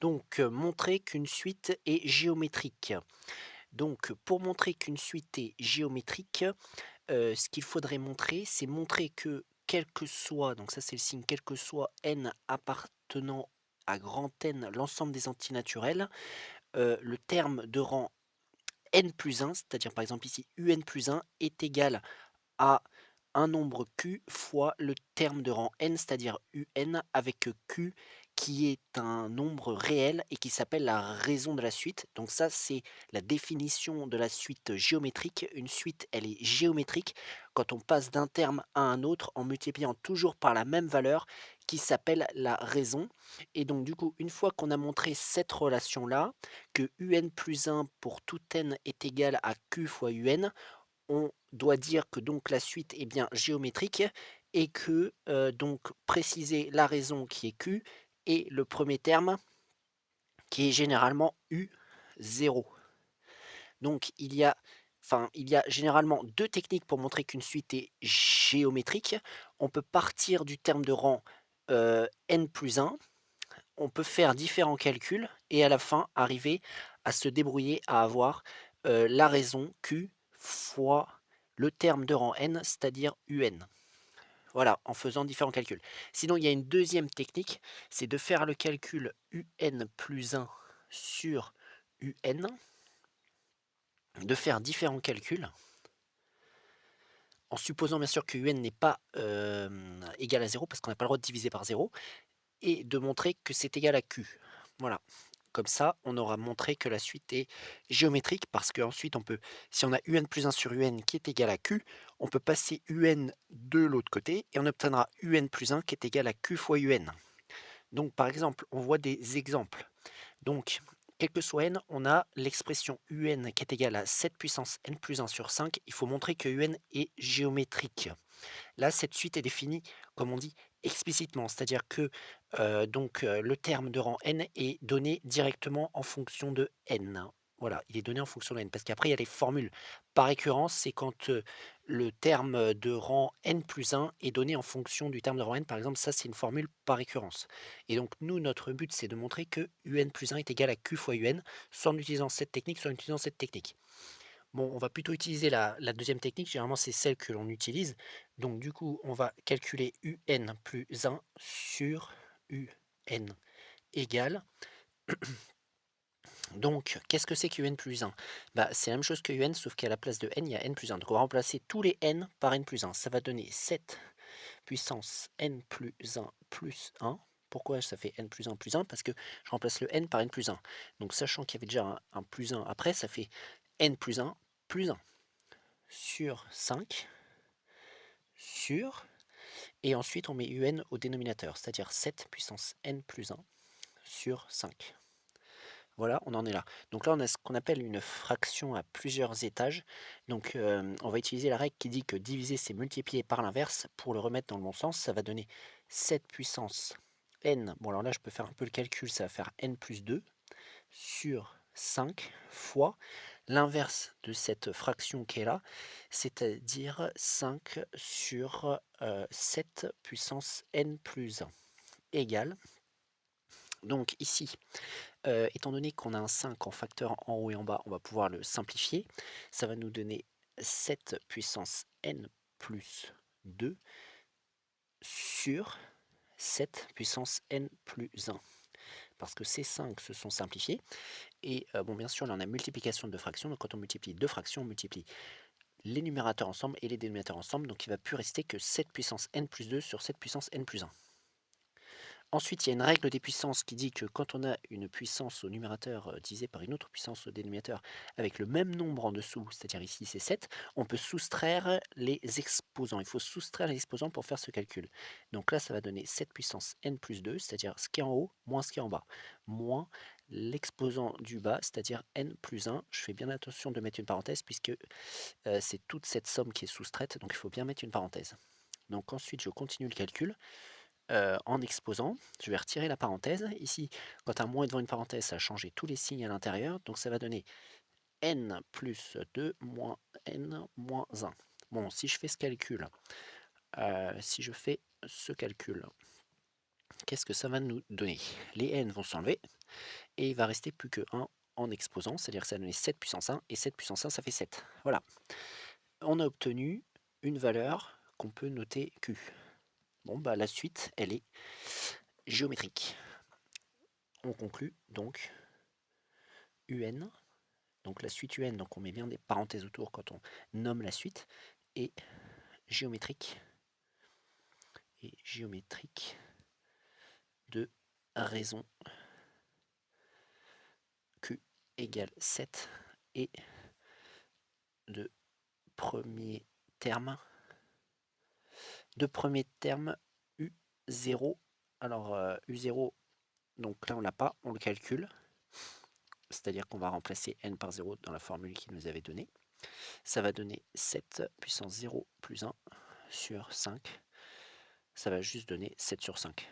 Donc, montrer qu'une suite est géométrique. Donc, pour montrer qu'une suite est géométrique, ce qu'il faudrait montrer, c'est montrer que quel que soit, donc ça c'est le signe, quel que soit n appartenant à grand N, l'ensemble des antinaturels, le terme de rang n plus 1, c'est-à-dire par exemple ici un est égal à un nombre q fois le terme de rang n, c'est-à-dire un avec q qui est un nombre réel et qui s'appelle la raison de la suite. Donc ça, c'est la définition de la suite géométrique. Une suite, elle est géométrique quand on passe d'un terme à un autre en multipliant toujours par la même valeur qui s'appelle la raison. Et donc du coup, une fois qu'on a montré cette relation-là, que un plus 1 pour tout n est égal à q fois un, on doit dire que donc la suite est bien géométrique et que donc préciser la raison qui est Q et le premier terme qui est généralement U0. Donc il y a généralement deux techniques pour montrer qu'une suite est géométrique. On peut partir du terme de rang n plus 1, on peut faire différents calculs et à la fin arriver à se débrouiller à avoir la raison Q fois le terme de rang n, c'est-à-dire un. Voilà, en faisant différents calculs. Sinon, il y a une deuxième technique, c'est de faire le calcul un plus 1 sur un, de faire différents calculs, en supposant bien sûr que un n'est pas égal à 0, parce qu'on n'a pas le droit de diviser par 0, et de montrer que c'est égal à Q. Voilà. Comme ça, on aura montré que la suite est géométrique parce qu'ensuite, on peut, si on a un plus 1 sur un qui est égal à q, on peut passer un de l'autre côté et on obtiendra un plus 1 qui est égal à q fois un. Donc, par exemple, on voit des exemples. Donc, quel que soit n, on a l'expression un qui est égale à 7 puissance n plus 1 sur 5. Il faut montrer que un est géométrique. Là, cette suite est définie, comme on dit, explicitement, c'est-à-dire que le terme de rang n est donné directement en fonction de n. Voilà, il est donné en fonction de n, parce qu'après, il y a les formules par récurrence, c'est quand le terme de rang n plus 1 est donné en fonction du terme de rang n, par exemple, ça c'est une formule par récurrence. Et donc nous, notre but, c'est de montrer que un plus 1 est égal à q fois un, soit en utilisant cette technique, soit en utilisant cette technique. Bon, on va plutôt utiliser la deuxième technique, généralement c'est celle que l'on utilise. Donc du coup, on va calculer un plus 1 sur un égale. Donc, qu'est-ce que c'est que un plus 1? Bah, c'est la même chose que un, sauf qu'à la place de n, il y a n plus 1. Donc on va remplacer tous les n par n plus 1. Ça va donner 7 puissance n plus 1 plus 1. Pourquoi ça fait n plus 1 plus 1? Parce que je remplace le n par n plus 1. Donc sachant qu'il y avait déjà un plus 1 après, ça fait n plus 1 plus 1 sur 5 sur, et ensuite on met un au dénominateur, c'est-à-dire 7 puissance n plus 1 sur 5. Voilà, on en est là. Donc là, on a ce qu'on appelle une fraction à plusieurs étages. Donc on va utiliser la règle qui dit que diviser, c'est multiplier par l'inverse. Pour le remettre dans le bon sens, ça va donner 7 puissance n. Bon, alors là, je peux faire un peu le calcul, ça va faire n plus 2 sur 5 fois l'inverse de cette fraction qui est là, c'est-à-dire 5 sur 7 puissance n plus 1 égale. Donc ici, étant donné qu'on a un 5 en facteur en haut et en bas, on va pouvoir le simplifier. Ça va nous donner 7 puissance n plus 2 sur 7 puissance n plus 1. Parce que ces 5 se sont simplifiés. Et bon, bien sûr, là, on a multiplication de deux fractions. Donc quand on multiplie deux fractions, on multiplie les numérateurs ensemble et les dénominateurs ensemble. Donc il ne va plus rester que 7 puissance n plus 2 sur 7 puissance n plus 1. Ensuite, il y a une règle des puissances qui dit que quand on a une puissance au numérateur divisée par une autre puissance au dénominateur avec le même nombre en dessous, c'est-à-dire ici c'est 7, on peut soustraire les exposants. Il faut soustraire les exposants pour faire ce calcul. Donc là, ça va donner 7 puissance n plus 2, c'est-à-dire ce qui est en haut moins ce qui est en bas, moins l'exposant du bas, c'est-à-dire n plus 1. Je fais bien attention de mettre une parenthèse puisque c'est toute cette somme qui est soustraite, donc il faut bien mettre une parenthèse. Donc ensuite, je continue le calcul. En exposant, je vais retirer la parenthèse. Ici, quand un moins est devant une parenthèse, ça a changé tous les signes à l'intérieur. Donc ça va donner n plus 2 moins n moins 1. Bon, si je fais ce calcul, qu'est-ce que ça va nous donner? Les n vont s'enlever et il va rester plus que 1 en exposant, c'est-à-dire que ça va donner 7 puissance 1 et 7 puissance 1 ça fait 7. Voilà. On a obtenu une valeur qu'on peut noter Q. Bon bah la suite elle est géométrique. On conclut donc UN, donc la suite UN, donc on met bien des parenthèses autour quand on nomme la suite, et géométrique de raison Q égale 7 et de premier terme U0. Alors U0, donc là on l'a pas, on le calcule, c'est-à-dire qu'on va remplacer n par 0 dans la formule qu'il nous avait donnée. Ça va donner 7 puissance 0 plus 1 sur 5. Ça va juste donner 7 sur 5.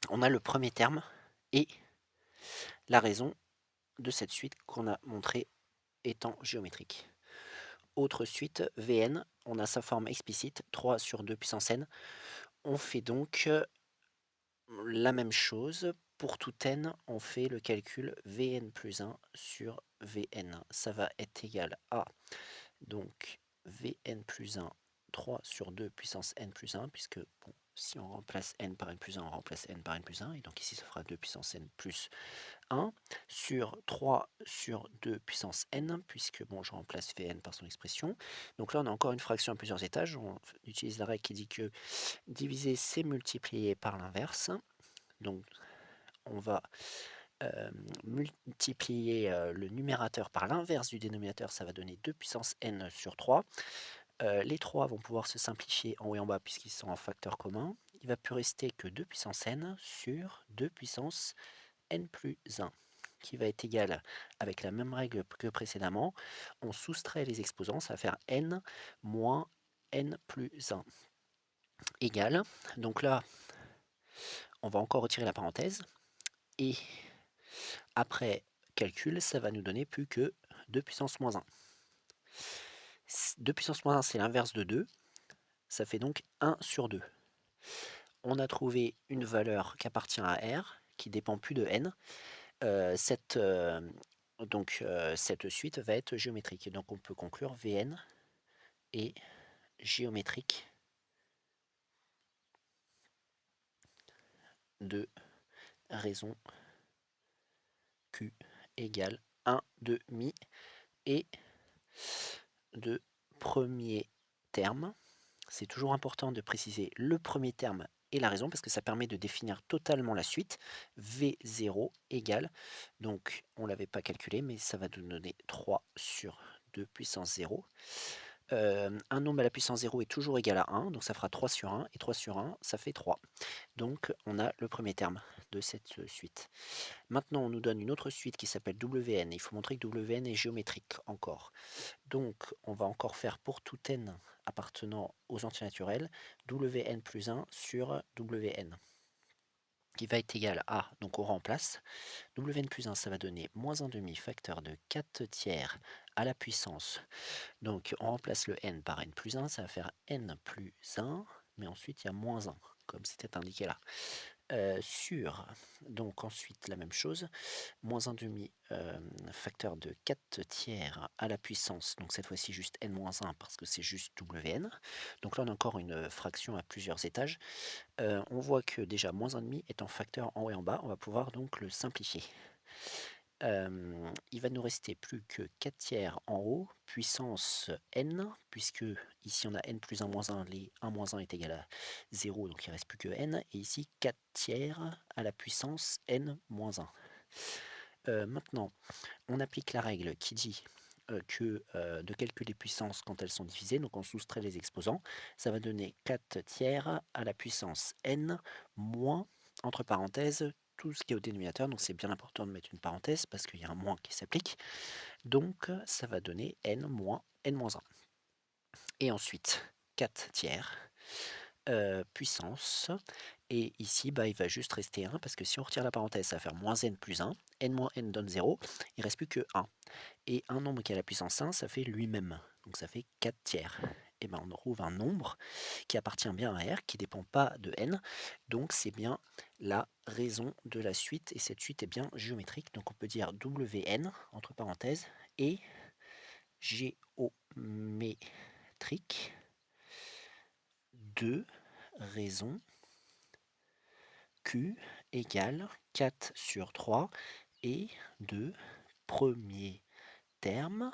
On a le premier terme et la raison de cette suite qu'on a montrée étant géométrique. Autre suite, Vn, on a sa forme explicite, 3 sur 2 puissance n. On fait donc la même chose. Pour tout n, on fait le calcul Vn plus 1 sur Vn. Ça va être égal à donc Vn plus 1, 3 sur 2 puissance n plus 1, puisque bon, si on remplace n par n plus 1, on remplace n par n plus 1, et donc ici ça fera 2 puissance n plus 1, sur 3 sur 2 puissance n, puisque bon, je remplace Vn par son expression. Donc là on a encore une fraction à plusieurs étages, on utilise la règle qui dit que diviser c'est multiplier par l'inverse. Donc on va multiplier le numérateur par l'inverse du dénominateur, ça va donner 2 puissance n sur 3. Les 3 vont pouvoir se simplifier en haut et en bas puisqu'ils sont en facteur commun. Il va plus rester que 2 puissance n sur 2 puissance n plus 1, qui va être égal, avec la même règle que précédemment, on soustrait les exposants, ça va faire n moins n plus 1 égale, donc là on va encore retirer la parenthèse, et après calcul, ça va nous donner plus que 2 puissance moins 1. 2 puissance moins 1, c'est l'inverse de 2, ça fait donc 1 sur 2. On a trouvé une valeur qui appartient à R, qui dépend plus de n. Cette suite va être géométrique. Et donc on peut conclure Vn est géométrique de raison Q égale 1 demi et de premier terme. C'est toujours important de préciser le premier terme et la raison parce que ça permet de définir totalement la suite. V0 égale, donc on ne l'avait pas calculé, mais ça va nous donner 3 sur 2 puissance 0. Un nombre à la puissance 0 est toujours égal à 1, donc ça fera 3 sur 1, et 3 sur 1, ça fait 3. Donc on a le premier terme de cette suite. Maintenant, on nous donne une autre suite qui s'appelle Wn. Il faut montrer que Wn est géométrique encore. Donc, on va encore faire pour tout n appartenant aux antinaturels, Wn plus 1 sur Wn, qui va être égal à, donc on remplace, Wn plus 1, ça va donner moins 1 demi facteur de 4 tiers à la puissance. Donc, on remplace le n par n plus 1, ça va faire n plus 1, mais ensuite il y a moins 1, comme c'était indiqué là. Sur, donc ensuite la même chose, moins 1 demi facteur de 4 tiers à la puissance, donc cette fois-ci juste n-1 parce que c'est juste Wn. Donc là on a encore une fraction à plusieurs étages. On voit que déjà moins 1 demi est en facteur en haut et en bas, on va pouvoir donc le simplifier. Il va nous rester plus que 4 tiers en haut, puissance n, puisque ici on a n plus 1 moins 1, les 1 moins 1 est égal à 0, donc il ne reste plus que n, et ici 4 tiers à la puissance n moins 1. Maintenant, on applique la règle qui dit que de calculer les puissances quand elles sont divisées, donc on soustrait les exposants, ça va donner 4 tiers à la puissance n moins, entre parenthèses, tout ce qui est au dénominateur, donc c'est bien important de mettre une parenthèse parce qu'il y a un moins qui s'applique, donc ça va donner n moins n-1. Et ensuite, 4 tiers, puissance, et ici bah, il va juste rester 1, parce que si on retire la parenthèse, ça va faire moins n plus 1, n moins n donne 0, il ne reste plus que 1. Et un nombre qui a la puissance 1, ça fait lui-même, donc ça fait 4 tiers. et ben, on trouve un nombre qui appartient bien à R, qui ne dépend pas de n, donc c'est bien la raison de la suite, et cette suite est bien géométrique, donc on peut dire Wn, entre parenthèses, et géométrique de raison Q égale 4 sur 3 et de premier terme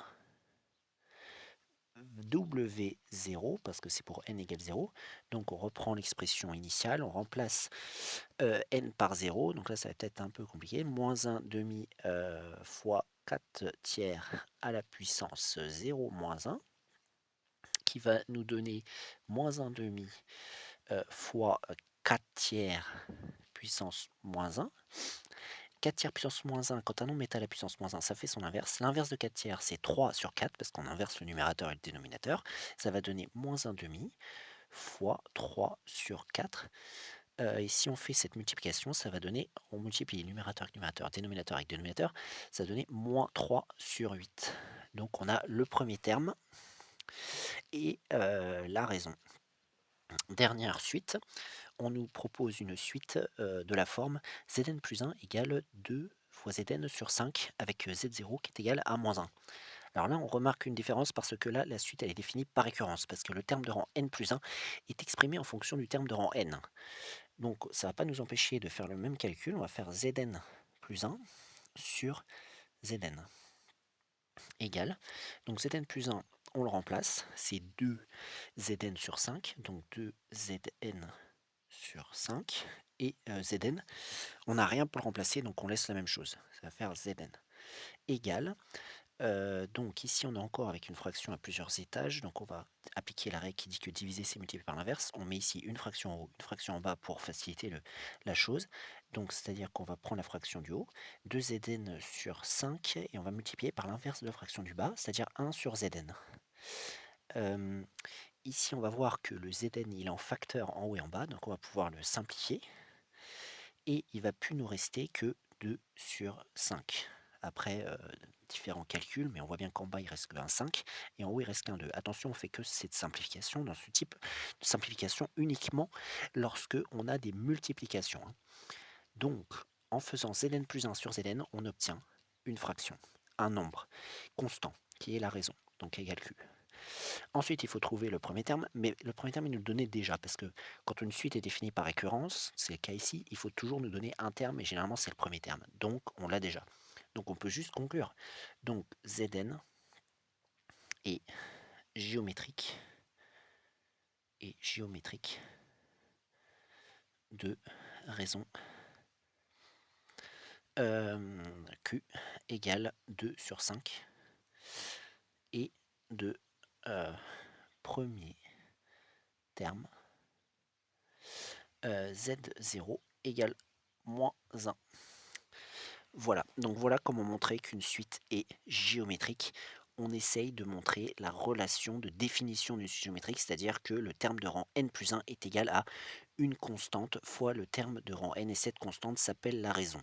W0, parce que c'est pour n égale 0, donc on reprend l'expression initiale, on remplace n par 0, donc là ça va peut-être un peu compliqué, moins 1 demi fois 4 tiers à la puissance 0 moins 1, qui va nous donner moins 1 demi fois 4 tiers puissance moins 1. 4 tiers puissance moins 1, quand un nombre est à la puissance moins 1, ça fait son inverse. L'inverse de 4 tiers, c'est 3 sur 4, parce qu'on inverse le numérateur et le dénominateur. Ça va donner moins 1 demi fois 3 sur 4. Et si on fait cette multiplication, ça va donner, on multiplie numérateur avec numérateur, dénominateur avec dénominateur, ça va donner moins 3 sur 8. Donc on a le premier terme et la raison. Dernière suite, on nous propose une suite de la forme Zn plus 1 égale 2 fois Zn sur 5 avec Z0 qui est égal à moins 1. Alors là, on remarque une différence parce que là, la suite, elle est définie par récurrence, parce que le terme de rang n plus 1 est exprimé en fonction du terme de rang n. Donc ça ne va pas nous empêcher de faire le même calcul, on va faire Zn plus 1 sur Zn égale, donc Zn plus 1, on le remplace, c'est 2 Zn sur 5, donc 2 Zn sur 5, et Zn, on n'a rien pour le remplacer, donc on laisse la même chose, ça va faire Zn égale, donc ici on est encore avec une fraction à plusieurs étages, donc on va appliquer la règle qui dit que diviser c'est multiplier par l'inverse, on met ici une fraction en haut, une fraction en bas pour faciliter la chose, donc c'est à dire qu'on va prendre la fraction du haut, 2 Zn sur 5, et on va multiplier par l'inverse de la fraction du bas, c'est à dire 1 sur Zn. Ici on va voir que le Zn il est en facteur en haut et en bas, donc on va pouvoir le simplifier, et il va plus nous rester que 2 sur 5. Après différents calculs, mais on voit bien qu'en bas il reste qu'un 5 et en haut il reste qu'un 2. Attention, on fait que cette simplification dans ce type de simplification uniquement lorsque on a des multiplications. Donc en faisant Zn plus 1 sur Zn, on obtient une fraction, un nombre constant qui est la raison, donc égal Q. Ensuite, il faut trouver le premier terme, mais le premier terme, il nous le donnait déjà, parce que quand une suite est définie par récurrence, c'est le cas ici, il faut toujours nous donner un terme, et généralement c'est le premier terme. Donc, on l'a déjà. Donc, on peut juste conclure. Donc, Zn est géométrique, de raison Q égale 2 sur 5, et de premier terme Z0 égale moins 1. Voilà, donc voilà comment montrer qu'une suite est géométrique. On essaye de montrer la relation de définition d'une suite géométrique, c'est-à-dire que le terme de rang n plus 1 est égal à une constante fois le terme de rang n, et cette constante s'appelle la raison.